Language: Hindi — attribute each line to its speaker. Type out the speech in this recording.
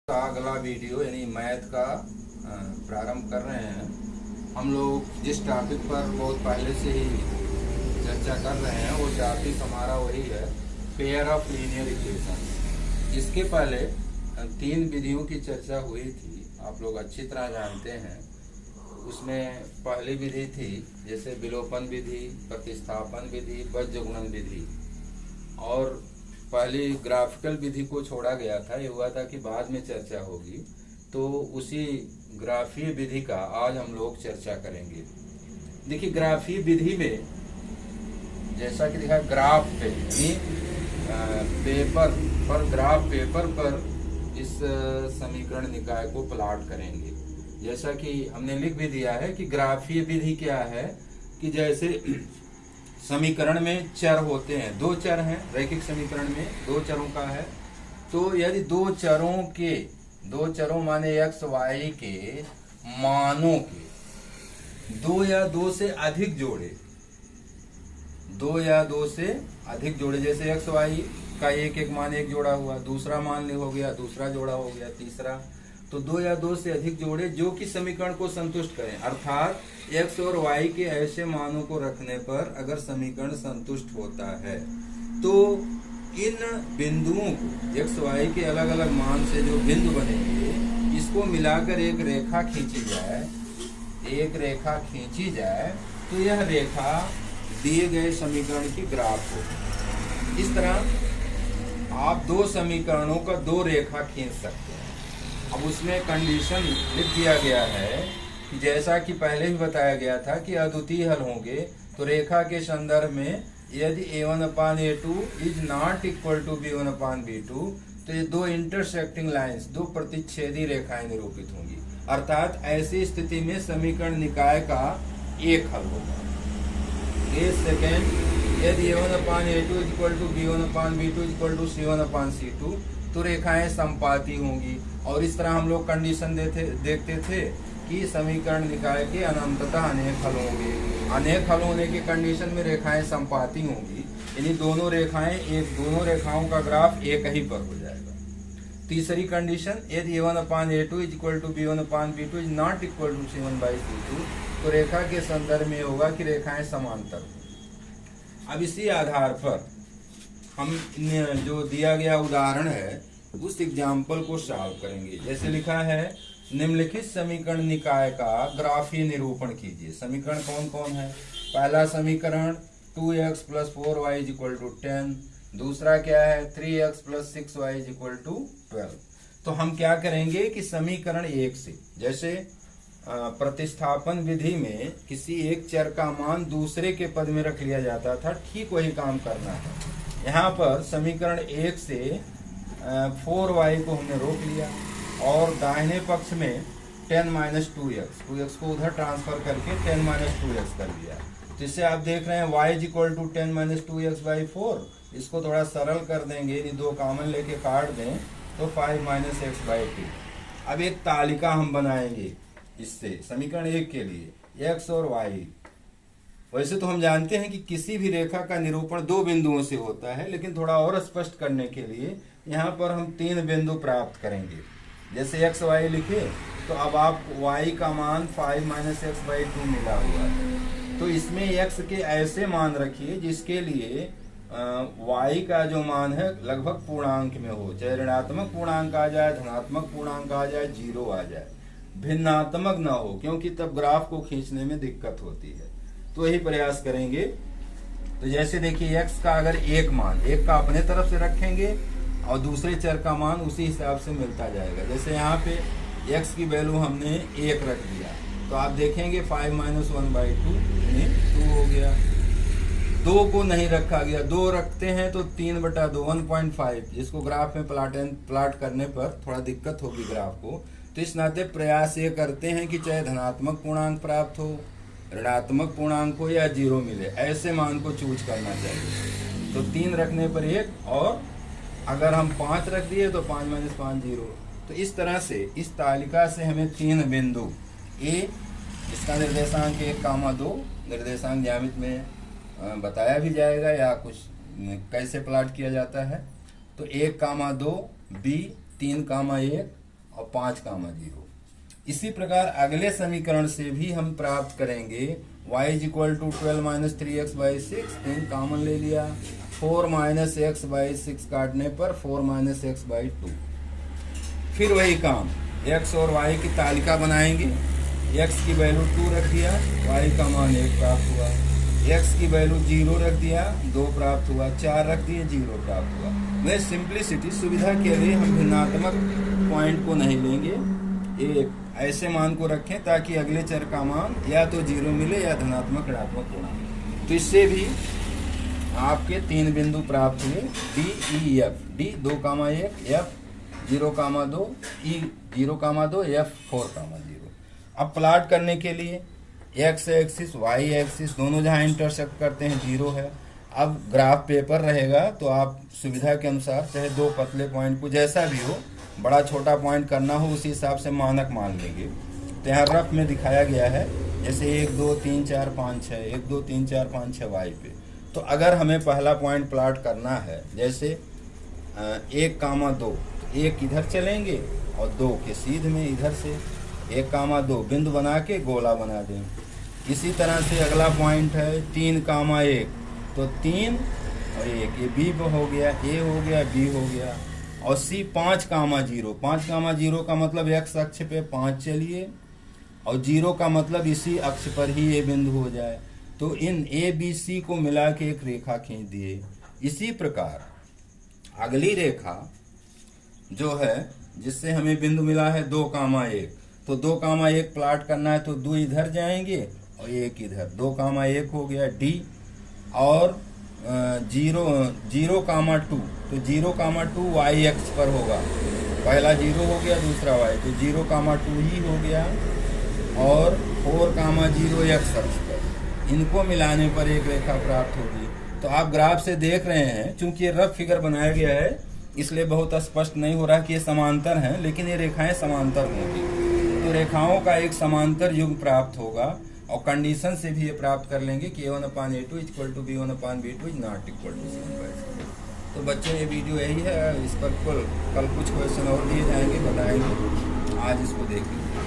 Speaker 1: का अगला वीडियो यानी मैथ का प्रारंभ कर रहे हैं। हम लोग जिस टॉपिक पर बहुत पहले से ही चर्चा कर रहे हैं वो टॉपिक हमारा वही है, पेयर ऑफ लीनियर इक्वेशन। इसके पहले तीन विधियों की चर्चा हुई थी, आप लोग अच्छी तरह जानते हैं। उसमें पहली विधि थी जैसे विलोपन विधि, प्रतिस्थापन विधि, बीजगुणन विधि, और पहली ग्राफिकल विधि को छोड़ा गया था। ये हुआ था कि बाद में चर्चा होगी, तो उसी ग्राफीय विधि का आज हम लोग चर्चा करेंगे। देखिए, ग्राफीय विधि में जैसा कि दिखा ग्राफ पे पेपर पर, ग्राफ पेपर पर इस समीकरण निकाय को प्लॉट करेंगे। जैसा कि हमने लिख भी दिया है कि ग्राफीय विधि क्या है कि जैसे समीकरण में चर होते हैं, दो चर हैं, रैखिक समीकरण में दो चरों का है। तो यदि दो चरों माने एक्स वाई के मानों के दो या दो से अधिक जोड़े, जैसे एक्स वाई का एक मान एक जोड़ा हुआ, दूसरा मान हो गया, दूसरा जोड़ा हो गया, तीसरा, तो दो या दो से अधिक जोड़े जो कि समीकरण को संतुष्ट करें। अर्थात एक्स और वाई के ऐसे मानों को रखने पर अगर समीकरण संतुष्ट होता है तो इन बिंदुओं को, एक्स वाई के अलग अलग मान से जो बिंदु बनेंगे, इसको मिलाकर एक रेखा खींची जाए तो यह रेखा दिए गए समीकरण की ग्राफ हो। इस तरह आप दो समीकरणों का दो रेखा खींच सकते हैं। अब उसमें कंडीशन लिख दिया गया है कि जैसा कि पहले भी बताया गया था कि अद्वितीय हल होंगे, तो रेखा के संदर्भ में यदि a1/a2 is not equal to b1/b2, तो ये दो इंटरसेक्टिंग लाइंस, दो प्रतिच्छेदी रेखाएं निरूपित होंगी। अर्थात ऐसी स्थिति में समीकरण निकाय का एक हल होगा। सेकेंड, यदि a1/a2 equal to b1/b2 equal to c1/c2, तो रेखाएं संपाती होंगी। और इस तरह हम लोग कंडीशन देखते थे कि समीकरण निकाय के अनंततः अनेक हल होंगे। अनेक हल होने की कंडीशन में रेखाएं संपाती होंगी, यानी दोनों रेखाओं का ग्राफ एक ही पर हो जाएगा। तीसरी कंडीशन, यदि a1/a2 is equal to b1/b2 is not equal to c1/c2, तो रेखा के संदर्भ में होगा कि रेखाएं समांतर हों। अब इसी आधार पर हम जो दिया गया उदाहरण है उस एग्जाम्पल को सॉल्व करेंगे। जैसे लिखा है, निम्नलिखित समीकरण निकाय का ग्राफीय निरूपण कीजिए। समीकरण कौन कौन है? पहला समीकरण 2x + 4y = 10, दूसरा क्या है 3x + 6y = 12। तो हम क्या करेंगे कि समीकरण एक से, जैसे प्रतिस्थापन विधि में किसी एक चर का मान दूसरे के पद में रख लिया जाता था, ठीक वही काम करना है। यहाँ पर समीकरण एक से 4y को हमने रोक लिया और दाहिने पक्ष में 10 - 2x को उधर ट्रांसफर करके 10 - 2x कर दिया। तो इससे आप देख रहे हैं y = 10 - 2x/4। इसको थोड़ा सरल कर देंगे, यदि दो कॉमन लेके काट दें तो 5 - x/2। अब एक तालिका हम बनाएंगे इससे समीकरण एक के लिए x और y। वैसे तो हम जानते हैं कि किसी भी रेखा का निरूपण दो बिंदुओं से होता है, लेकिन थोड़ा और स्पष्ट करने के लिए यहाँ पर हम तीन बिंदु प्राप्त करेंगे। जैसे एक्स वाई लिखे तो अब आपको y का मान 5 - x/2 मिला हुआ है, तो इसमें x के ऐसे मान रखिए जिसके लिए y का जो मान है लगभग पूर्णांक में हो, चाहे ऋणात्मक पूर्णांक आ जाए, धनात्मक पूर्णांक आ जाए, जीरो आ जाए, भिन्नात्मक ना हो, क्योंकि तब ग्राफ को खींचने में दिक्कत होती है। तो यही प्रयास करेंगे। तो जैसे देखिए, x का अगर एक मान, एक का अपने तरफ से रखेंगे और दूसरे चर का मान उसी हिसाब से मिलता जाएगा। जैसे यहाँ पे x की वैल्यू हमने एक रख दिया, तो आप देखेंगे 5 - 1/2 यानी 2 हो गया। दो को नहीं रखा गया, दो रखते हैं तो 3/2 1.5, जिसको ग्राफ में प्लाट करने पर थोड़ा दिक्कत होगी ग्राफ को। तो इस नाते प्रयास ये करते हैं कि चाहे धनात्मक पूर्णांक प्राप्त हो, ऋणात्मक पूर्णांक हो या जीरो मिले, ऐसे मान को चूज करना चाहिए। तो 3 रखने पर 1, और अगर हम 5 रख दिए तो 5 - 5 0। तो इस तरह से इस तालिका से हमें तीन बिंदु A, इसका निर्देशांक 1, 2 निर्देशांक ज्यामिति में बताया भी जाएगा या कुछ कैसे प्लॉट किया जाता है। तो 1, 2, B 3, 1 और 5,0। इसी प्रकार अगले समीकरण से भी हम प्राप्त करेंगे y = 12 - 3x/6, 3 कॉमन ले लिया, 4 - x/6 काटने पर 4 - x/2। फिर वही काम, x और y की तालिका बनाएंगे, x की वैल्यू 2 रख दिया, y का मान 1 प्राप्त हुआ, x की वैल्यू 0 रख दिया, 2 प्राप्त हुआ, 4 रख दिए, 0 प्राप्त हुआ। मैं सिंप्लिसिटी सुविधा के लिए हम भिन्नात्मक पॉइंट को नहीं लेंगे, एक ऐसे मान को रखें ताकि अगले चर का मान या तो 0 मिले या धनात्मक ऋणात्मक पूर्णांक। तो इससे भी आपके 3 बिंदु प्राप्त हुए, D, E, F। D 2,1, F 0,2, E 0,2, F 4,0। अब प्लॉट करने के लिए x एक्सिस y एक्सिस दोनों जहाँ इंटरसेक्ट करते हैं 0 है। अब ग्राफ पेपर रहेगा तो आप सुविधा के अनुसार चाहे 2 पतले पॉइंट को जैसा भी हो, बड़ा छोटा पॉइंट करना हो उसी हिसाब से मानक मान लेंगे। तो यहाँ रफ में दिखाया गया है, जैसे 1 2 3 4 5 6, 1 2 3 4 5 6 y पे। तो अगर हमें पहला पॉइंट प्लॉट करना है, जैसे 1,2, 1 इधर चलेंगे और 2 के सीध में इधर से 1,2 बिंदु बना के गोला बना दें। इसी तरह से अगला पॉइंट है 3,1, तो 3 और 1, ये B हो गया, A हो गया, B हो गया। और C 5,0, 5,0 का मतलब x अक्ष पे 5 चलिए और 0 का मतलब इसी अक्ष पर ही ये बिंदु हो जाए। तो इन A B C को मिला के एक रेखा खींच दिए। इसी प्रकार अगली रेखा जो है जिससे हमें बिंदु मिला है 2,1, तो 2,1 प्लॉट करना है तो 2 इधर जाएंगे और 1 इधर, 2,1 हो गया D। और 0,2, तो 0,2 y अक्ष पर होगा, पहला 0 हो गया, दूसरा y, तो 0,2 ही हो गया। और 4,0 x अक्ष पर, इनको मिलाने पर एक रेखा प्राप्त होगी। तो आप ग्राफ से देख रहे हैं, चूंकि ये रफ फिगर बनाया गया है इसलिए बहुत स्पष्ट नहीं हो रहा कि ये समांतर हैं, लेकिन ये रेखाएं समांतर होंगी। तो रेखाओं का एक समांतर युग प्राप्त होगा और कंडीशन से भी ये प्राप्त कर लेंगे कि A1/A2 = B1/B2 ≠ =7/7। तो बच्चों ये वीडियो यही है, इस पर कल कुछ क्वेश्चन और दिए जाएंगे, बताएंगे। आज इसको देख लीजिए।